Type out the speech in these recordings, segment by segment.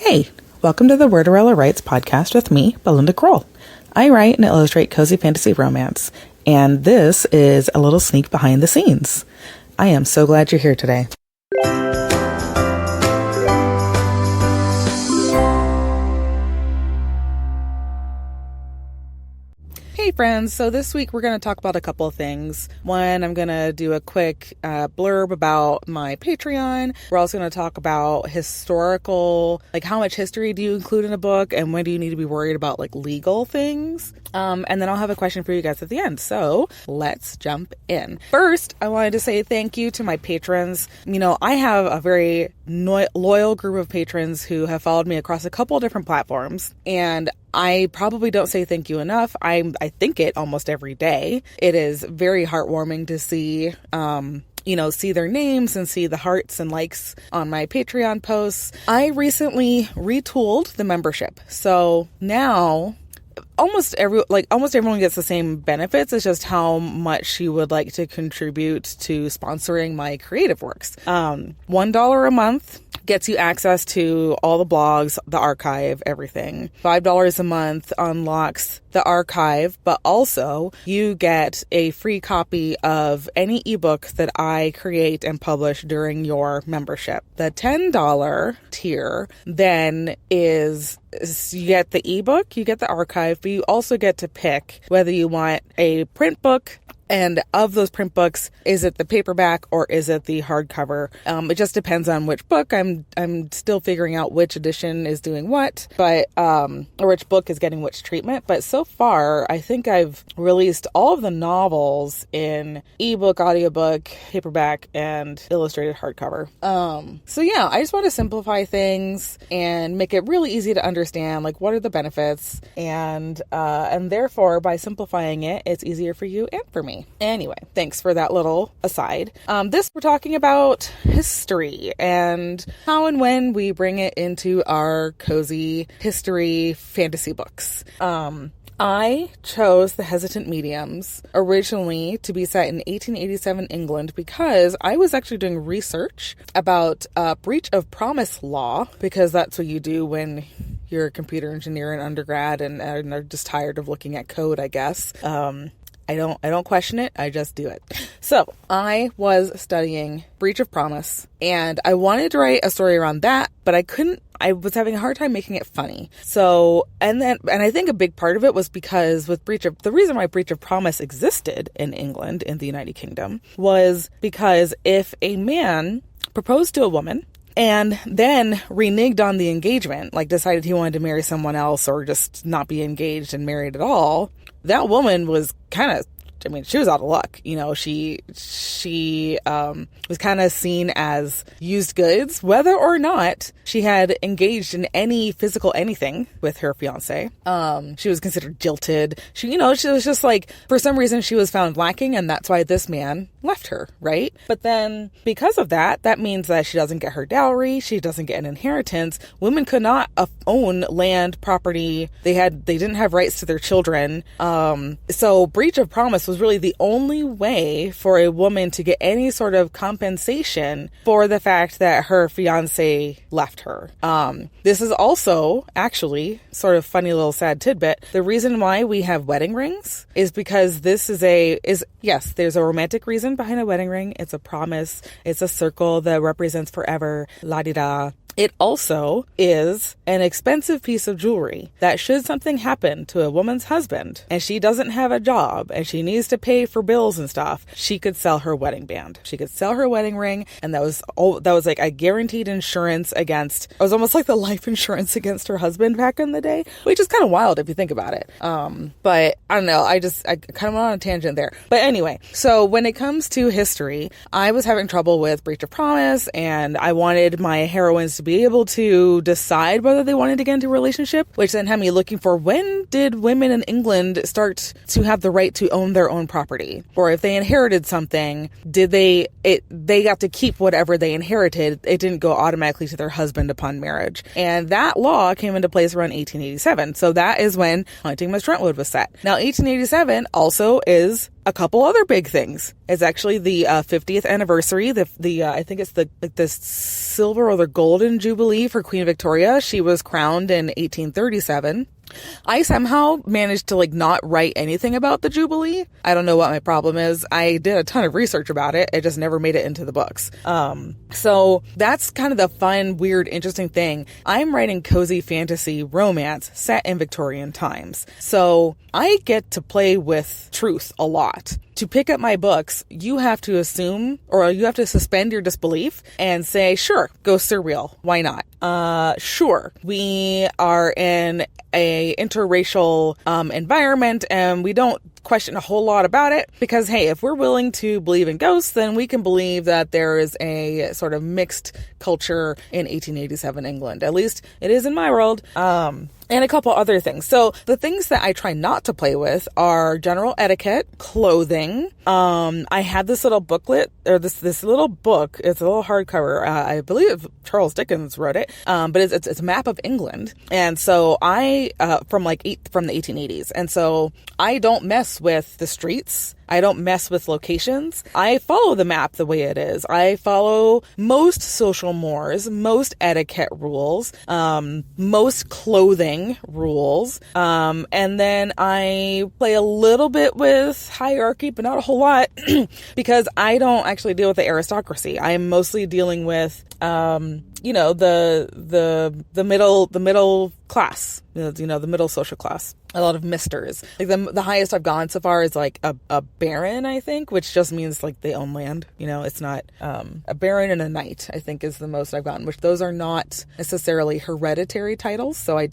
Hey, welcome to the Worderella Writes podcast with me, Belinda Kroll. I write and illustrate cozy fantasy romance, and this is a little sneak behind the scenes. I am so glad you're here today. Hey friends, so this week we're going to talk about a couple of things. One, I'm going to do a quick blurb about my Patreon. We're also going to talk about historical, like how much history do you include in a book and when do you need to be worried about like legal things. And then I'll have a question for you guys at the end. So let's jump in. First, I wanted to say thank you to my patrons. You know, I have a very loyal group of patrons who have followed me across a couple different platforms, and I probably don't say thank you enough. I think it almost every day. It is very heartwarming to see, see their names and see the hearts and likes on my Patreon posts. I recently retooled the membership. So now almost everyone gets the same benefits. It's just how much you would like to contribute to sponsoring my creative works. $1 a month gets you access to all the blogs, the archive, everything. $5 a month unlocks the archive, but also you get a free copy of any ebook that I create and publish during your membership. The $10 tier then is you get the ebook, you get the archive, but you also get to pick whether you want a print book. And of those print books, is it the paperback or is it the hardcover? It just depends on which book. I'm still figuring out which edition is doing what, but or which book is getting which treatment. But so far, I think I've released all of the novels in ebook, audiobook, paperback, and illustrated hardcover. So yeah, I just want to simplify things and make it really easy to understand, like what are the benefits, and therefore by simplifying it, it's easier for you and for me. Anyway, thanks for that little aside. This we're talking about history and how and when we bring it into our cozy history fantasy books. I chose The Hesitant Mediums originally to be set in 1887 England because I was actually doing research about breach of promise law, because that's what you do when you're a computer engineer in undergrad and are just tired of looking at code, I guess. I don't question it. I just do it. So I was studying breach of promise and I wanted to write a story around that, but I was having a hard time making it funny. So, and I think a big part of it was because the reason why breach of promise existed in England, in the United Kingdom, was because if a man proposed to a woman and then reneged on the engagement, like decided he wanted to marry someone else or just not be engaged and married at all, that woman was she was out of luck. You know, she was kind of seen as used goods, whether or not she had engaged in any physical anything with her fiance. She was considered jilted. She was just like, for some reason she was found lacking, and that's why this man left her, right? But then because of that means that she doesn't get her dowry, she doesn't get an inheritance. Women could not own land, property. They didn't have rights to their children. So breach of promise was really the only way for a woman to get any sort of compensation for the fact that her fiance left her. This is also actually sort of funny little sad tidbit. The reason why we have wedding rings is because yes, there's a romantic reason behind a wedding ring. It's a promise. It's a circle that represents forever. La-di-da. It also is an expensive piece of jewelry that should something happen to a woman's husband and she doesn't have a job and she needs to pay for bills and stuff, she could sell her wedding band. She could sell her wedding ring, and that was like a guaranteed insurance against, it was almost like the life insurance against her husband back in the day, which is kind of wild if you think about it. But I don't know, I kind of went on a tangent there. But anyway, so when it comes to history, I was having trouble with breach of promise, and I wanted my heroines to be able to decide whether they wanted to get into a relationship, which then had me looking for, when did women in England start to have the right to own their own property? Or if they inherited something, they got to keep whatever they inherited. It didn't go automatically to their husband upon marriage. And that law came into place around 1887. So that is when Hunting Miss Trentwood was set. Now, 1887 also is a couple other big things. It's actually the 50th anniversary. I think it's the silver or the golden jubilee for Queen Victoria. She was crowned in 1837. I somehow managed to not write anything about the Jubilee. I don't know what my problem is. I did a ton of research about it. It just never made it into the books. So that's kind of the fun, weird, interesting thing. I'm writing cozy fantasy romance set in Victorian times. So I get to play with truth a lot. To pick up my books, you have to assume, or you have to suspend your disbelief and say, sure, go surreal. Why not? Sure, we are in a interracial environment and we don't question a whole lot about it because, hey, if we're willing to believe in ghosts, then we can believe that there is a sort of mixed culture in 1887 England. At least it is in my world. And a couple other things. So the things that I try not to play with are general etiquette, clothing. I had this little booklet, or this little book. It's a little hardcover. I believe Charles Dickens wrote it. But it's a map of England. And so from the 1880s. And so I don't mess with the streets. I don't mess with locations. I follow the map the way it is. I follow most social mores, most etiquette rules, most clothing rules. And then I play a little bit with hierarchy, but not a whole lot because I don't actually deal with the aristocracy. I'm mostly dealing with, the middle class, the middle social class. A lot of misters. The highest I've gone so far is a baron, I think, which just means they own land. It's not a baron and a knight, I think, is the most I've gotten, which those are not necessarily hereditary titles. So I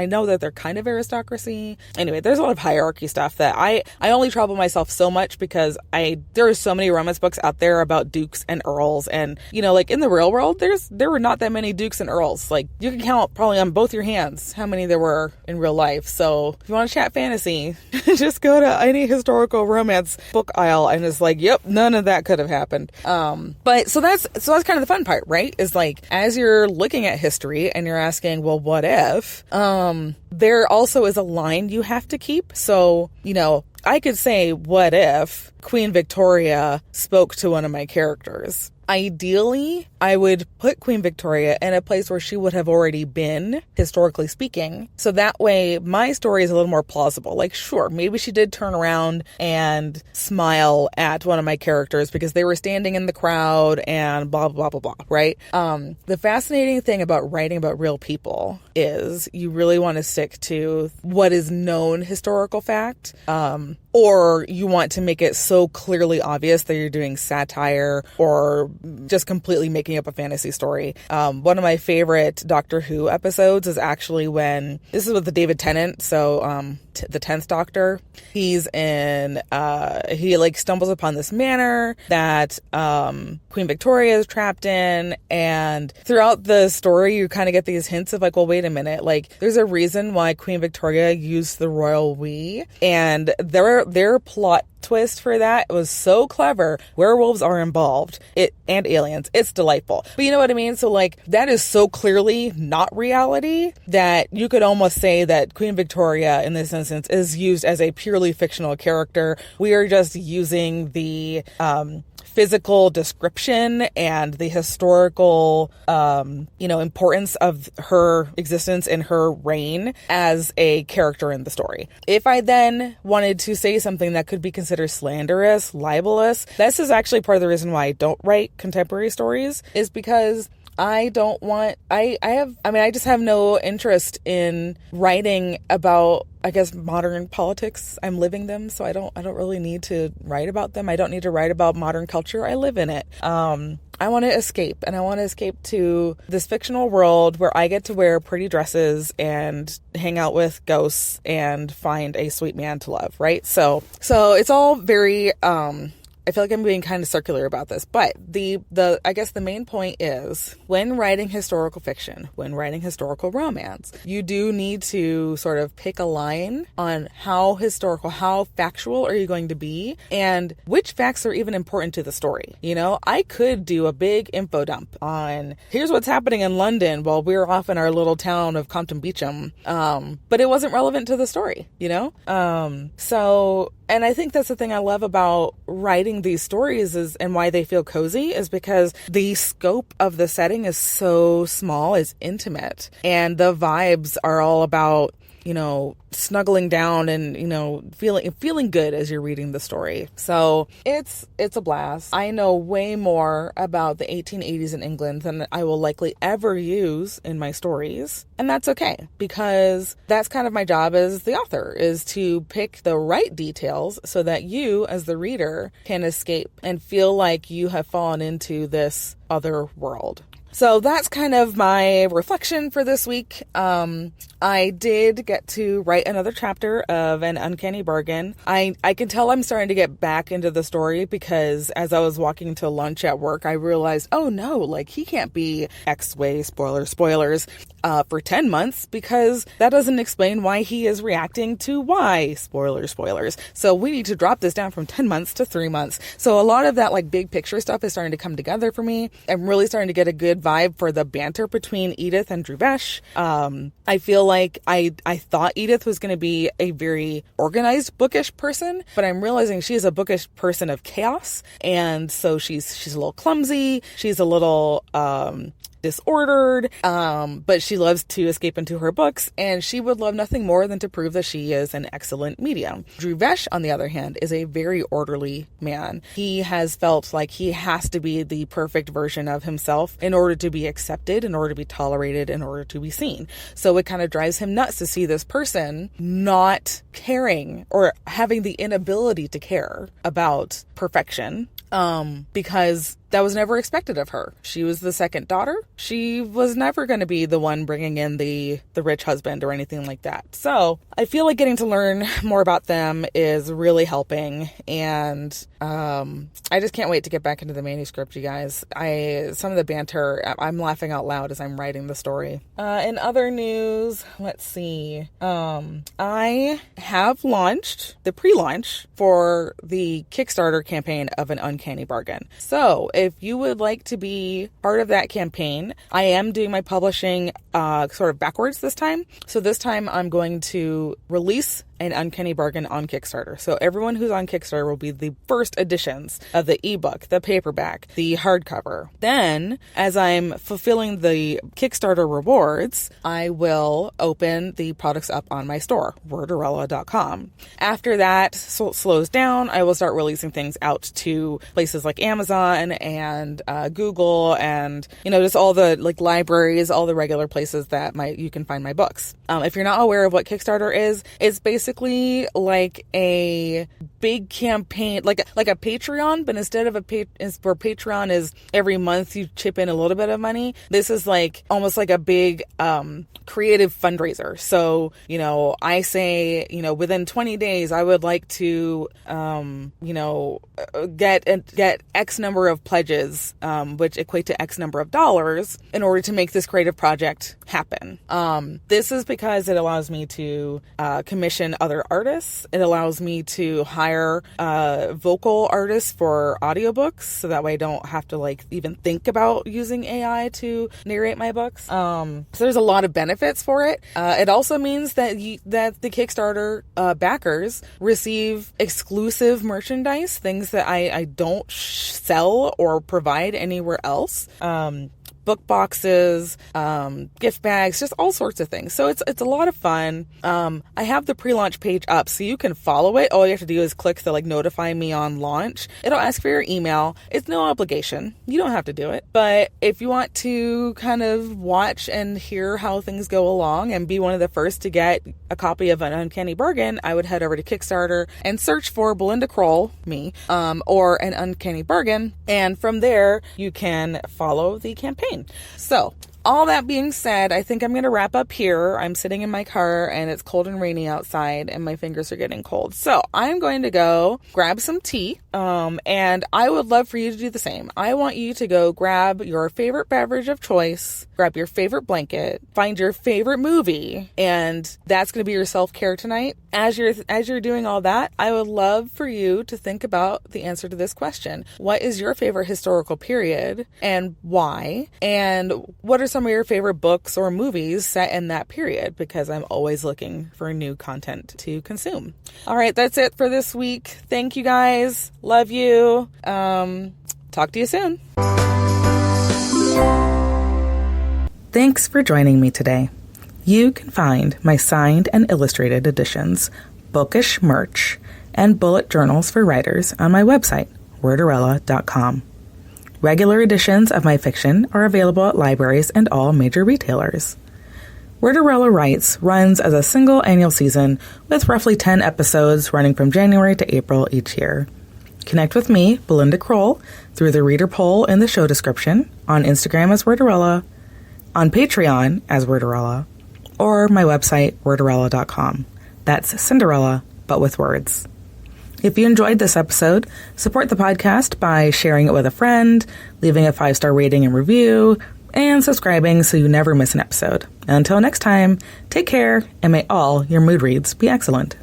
know that they're kind of aristocracy. Anyway, there's a lot of hierarchy stuff that I only trouble myself so much because there are so many romance books out there about dukes and earls. And, in the real world, there were not that many dukes and earls. You can count probably on both your hands how many there were in real life. So if you want to chat fantasy, just go to any historical romance book aisle and it's yep, none of that could have happened. But so that's kind of the fun part, right? Is as you're looking at history and you're asking, well, what if? There also is a line you have to keep. So, I could say, what if Queen Victoria spoke to one of my characters? Ideally, I would put Queen Victoria in a place where she would have already been, historically speaking. So that way, my story is a little more plausible. Sure, maybe she did turn around and smile at one of my characters because they were standing in the crowd and blah, blah, blah, blah, right? The fascinating thing about writing about real people is you really want to stick to what is known historical fact. Or you want to make it so clearly obvious that you're doing satire or just completely making up a fantasy story. One of my favorite Doctor Who episodes is actually this is with the David Tennant, so the 10th Doctor. He's in, he stumbles upon this manor that Queen Victoria is trapped in, and throughout the story you kind of get these hints of well, wait a minute, there's a reason why Queen Victoria used the royal we, and their plot twist for that was so clever. Werewolves are involved, and aliens. It's delightful. But you know what I mean? So that is so clearly not reality that you could almost say that Queen Victoria in this instance is used as a purely fictional character. We are just using the physical description and the historical, importance of her existence in her reign as a character in the story. If I then wanted to say something that could be considered slanderous, libelous, this is actually part of the reason why I don't write contemporary stories, is because I just have no interest in writing about, I guess, modern politics. I'm living them, so I don't really need to write about them. I don't need to write about modern culture. I live in it. I want to escape, and I want to escape to this fictional world where I get to wear pretty dresses and hang out with ghosts and find a sweet man to love, right? So it's all very, I feel like I'm being kind of circular about this, but I guess the main point is when writing historical fiction, when writing historical romance, you do need to sort of pick a line on how factual are you going to be, and which facts are even important to the story. I could do a big info dump on here's what's happening in London while we're off in our little town of Compton Beecham, but it wasn't relevant to the story, So And I think that's the thing I love about writing these stories and why they feel cozy is because the scope of the setting is so small, it's intimate. And the vibes are all about, snuggling down and, feeling good as you're reading the story. So it's a blast. I know way more about the 1880s in England than I will likely ever use in my stories. And that's okay, because that's kind of my job as the author, is to pick the right details so that you as the reader can escape and feel like you have fallen into this other world. So that's kind of my reflection for this week. I did get to write another chapter of An Uncanny Bargain. I can tell I'm starting to get back into the story because as I was walking to lunch at work, I realized, oh no, like he can't be X-Way, spoilers, for 10 months because that doesn't explain why he is reacting to Y, spoilers. So we need to drop this down from 10 months to 3 months. So a lot of that like big picture stuff is starting to come together for me. I'm really starting to get a good vibe for the banter between Edith and Druvesh. I feel like I thought Edith was going to be a very organized, bookish person, but I'm realizing she is a bookish person of chaos. And so she's a little clumsy. She's a little, disordered, but she loves to escape into her books, and she would love nothing more than to prove that she is an excellent medium. Druvesh, on the other hand, is a very orderly man. He has felt like he has to be the perfect version of himself in order to be accepted, in order to be tolerated, in order to be seen. So it kind of drives him nuts to see this person not caring or having the inability to care about perfection, because that was never expected of her. She was the second daughter. She was never going to be the one bringing in the rich husband or anything like that. So I feel like getting to learn more about them is really helping. And I just can't wait to get back into the manuscript, you guys. Some of the banter, I'm laughing out loud as I'm writing the story. In other news, let's see. I have launched the pre-launch for the Kickstarter campaign of An Uncanny Bargain. So if you would like to be part of that campaign, I am doing my publishing sort of backwards this time. So this time I'm going to release An Uncanny Bargain on Kickstarter. So everyone who's on Kickstarter will be the first editions of the ebook, the paperback, the hardcover. Then, as I'm fulfilling the Kickstarter rewards, I will open the products up on my store, Worderella.com. After that slows down, I will start releasing things out to places like Amazon and Google and, just all the like libraries, all the regular places that you can find my books. If you're not aware of what Kickstarter is, it's basically like a big campaign, like a Patreon, but instead of where Patreon is every month you chip in a little bit of money, this is like almost like a big creative fundraiser. So, I say, within 20 days I would like to get X number of pledges, which equate to X number of dollars in order to make this creative project happen. This is because it allows me to commission other artists. It allows me to hire vocal artists for audiobooks, so that way I don't have to even think about using AI to narrate my books. So there's a lot of benefits for it. It also means that the Kickstarter backers receive exclusive merchandise, things that I don't sell or provide anywhere else. Book boxes, gift bags, just all sorts of things. So it's a lot of fun. I have the pre-launch page up so you can follow it. All you have to do is click the notify me on launch. It'll ask for your email. It's no obligation. You don't have to do it. But if you want to kind of watch and hear how things go along and be one of the first to get a copy of An Uncanny Bargain, I would head over to Kickstarter and search for Belinda Kroll, me, or An Uncanny Bargain. And from there, you can follow the campaign. So, all that being said, I think I'm going to wrap up here. I'm sitting in my car and it's cold and rainy outside and my fingers are getting cold. So I'm going to go grab some tea. And I would love for you to do the same. I want you to go grab your favorite beverage of choice, grab your favorite blanket, find your favorite movie, and that's going to be your self-care tonight. As you're doing all that, I would love for you to think about the answer to this question. What is your favorite historical period and why? And what are some of your favorite books or movies set in that period? Because I'm always looking for new content to consume. All right, that's it for this week. Thank you guys. Love you. Talk to you soon. Thanks for joining me today. You can find my signed and illustrated editions, bookish merch, and bullet journals for writers on my website, worderella.com. Regular editions of my fiction are available at libraries and all major retailers. Worderella Writes runs as a single annual season with roughly 10 episodes running from January to April each year. Connect with me, Belinda Kroll, through the reader poll in the show description, on Instagram as Worderella, on Patreon as Worderella, or my website, worderella.com. That's Cinderella, but with words. If you enjoyed this episode, support the podcast by sharing it with a friend, leaving a 5-star rating and review, and subscribing so you never miss an episode. And until next time, take care, and may all your mood reads be excellent.